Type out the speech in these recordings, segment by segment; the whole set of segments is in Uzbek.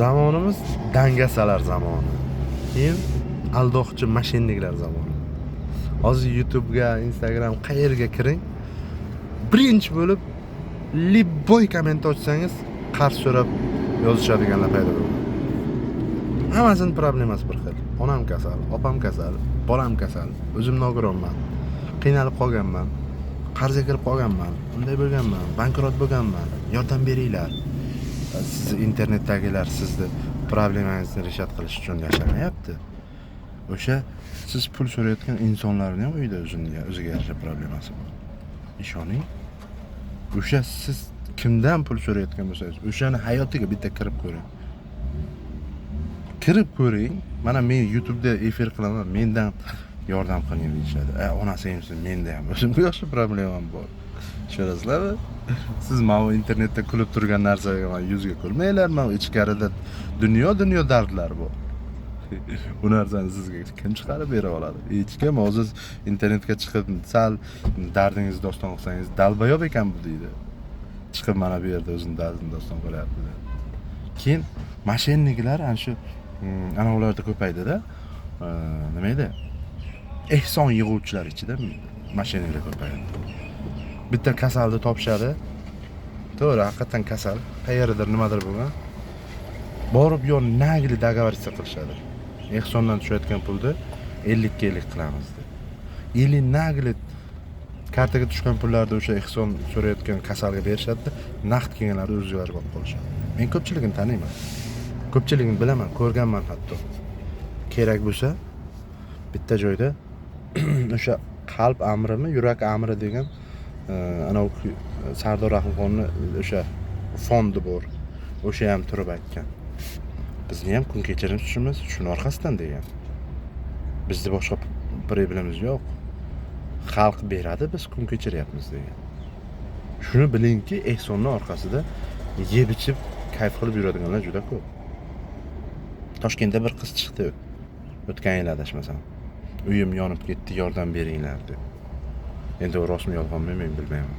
Zamonimiz dangasalar zamoni. Keyin aldoqchi mashinniklar zamoni. Hozir YouTube'ga, Instagram qayerga kiring, birinchi bo'lib libboy komment ochsangiz qarz so'rab yozishadiganlar paydo bo'ladi. Hammasini problemasi bir xil. Onam kasal, opam kasal, bolam kasal, o'zim nogironman, qiynalib qolganman, qarzga kirib qolganman, unday bo'lganman, bankrot bo'lganman, yordam beringlar. Sizni internetdagilar sizni problemangizni rishat qilish uchun yashamayapti. O'sha siz pul so'rayotgan insonlarning ham uyda o'ziga yarasha problemasi bor. Ishoning. O'sha siz kimdan pul so'rayotgan bo'lsangiz, o'shani hayotiga bitta kirib ko'ring. Kirib ko'ring. Mana men YouTube'da efir qilaman, mendan yordam qiling deyishadi. Onasi ham menda ham o'zimga yaxshi problemam bor. Tushunasizlarmi? Siz mana internetda kulib turgan narsaga men yuzga kulmanglar, men ichkarida dunyo dardlar bor. Bu narsani sizga kim chiqarib bera oladi? Hech kim. Hozir internetga chiqib sal dardingizni doston qilsangiz, dalbayob ekan bu deydi. Chiqib mana bu yerda o'zini dardini doston qilyapti. Keyin mashinniklar ana shu ana ularda ko'paydi-da. Nima edi? Ehson yig'uvchilar ichida mashinniklar ko'payadi. Bitta kasalni topishadi. To'g'ri, haqiqatan kasal. Qayerdadir nimadir bo'lgan. Borib yo nagli doговориться qilishadi. Ehsondan tushayotgan pulni 50 ga 50 qilamiz deb. 50 nagli kartaga tushgan pullarni o'sha ehson so'rayotgan kasalga berishadi, naqd kelganlari o'zlari olib qolishadi. Men ko'pchiligini taniyman. Ko'pchiligini bilaman, ko'rganman hatto. Kerak bo'lsa bitta joyda o'sha qalb amrimi, yurak amri degan ana Sardor Rahimxonning o'sha fondi bor. O'sha ham turib aytgan. Bizni ham kun kechirim tushimiz shuni orqasidan degan. Bizda boshqa problemimiz yo'q. Xalq beradi, biz kun kechiryapmiz degan. Shuni bilingki, ehsonning orqasida yeb ichib kayf qilib yuradiganlar juda ko'p. Toshkentda bir qiz chiqdi. O'tgan yil adashmasam. Uyim yonib ketdi, yordam beringlar deb. Endi u rostmi yolg'onmi men bilmayman.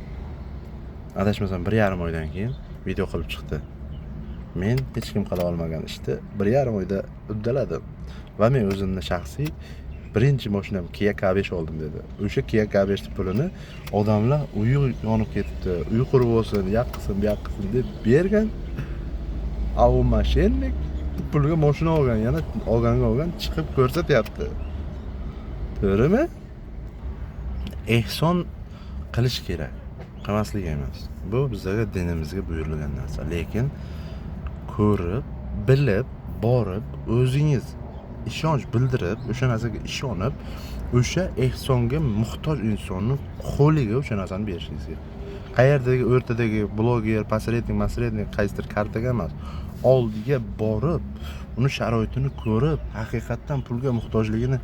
Adashmasam 1,5 oydan keyin video qilib chiqdi. Men hech kim qila olmagan ishni 1,5 oyda uddaladim. Va men o'zimni shaxsiy birinchi mashinam Kia K5 oldim dedi. O'sha Kia K5 pulini odamlar uyi yonib ketdi, uy qurib olsin, yaqsin, bu yaqsin deb bergan. Avu mashinnik pulga mashina olgan, yana olgan chiqib ko'rsatyapti. To'g'rimi? Ehson qilish kerak, qilmaslik emas. Bu bizga dinimizga buyurilgan narsa. Lekin ko'rib, bilib, borib, o'zingiz ishonch bildirib, o'sha narsaga ishonib, o'sha ehsonga muhtoj insonning qo'liga o'sha narsani berishingiz kerak. Qayerdagi o'rtadagi bloger, posrednik, qaysidir kartaga emas, oldiga borib, uni sharoitini ko'rib, haqiqatan pulga muhtojligiga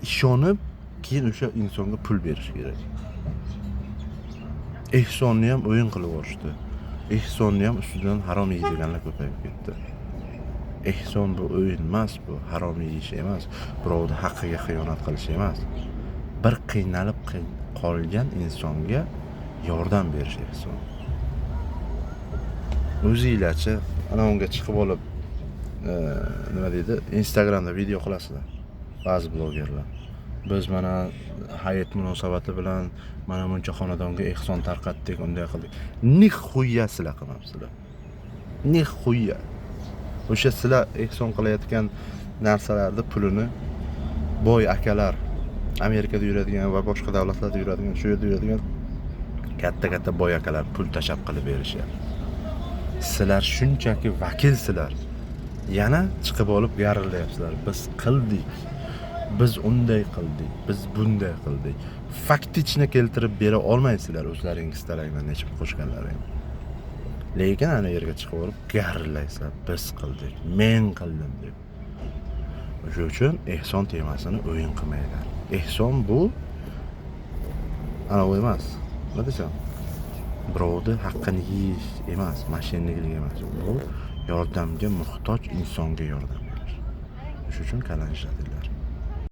ishonib, keyin o'sha insonga pul berish kerak. Ehsonni ham o'yin qilib yuborishdi. Ehsonni ham ustidan harom yeydiganlar ko'payib ketdi. Ehson bu o'yin emas, bu harom yeyish emas, birovning haqqiga xiyonat qilish emas. Bir qiynalib qolgan insonga yordam berish ehson. O'zingizlarcha ana unga chiqib olib nima deydi? Instagramda video qilasizlar. Ba'zi blogerlar. Biz mana hayot munosabati bilan mana buncha xonadonga ehson tarqatdik, unday qildik. Nixuya sizlar qilmabsizlar. Nixuya. O'sha sizlar ehson qilayotgan narsalarning pulini boy akalar, Amerikada yuradigan va boshqa davlatlarda yuradigan, shu yerda yuradigan katta boy akalar pul tashab qilib berishyapti. Sizlar shunchaki vakilsizlar. Yana chiqib olib garillayapsizlar. Biz qildik. Biz unday qildik, biz bunday qildik. Faktichni keltirib bera olmaysizlar o'zlaringiz tarafdan nechib qo'shganlaring. Lekin ana yerga chiqib olib garillaysizlar. Biz qildik, men qildim deb. O'sha uchun ehson temasini o'yin qilmanglar. Ehson bu ana emas. Nima desam? Birovning haqqini yeyish emas, mashinniklik emas. Bu yordamga muhtoj insonga yordam berish. O'sha uchun qalanishadilar.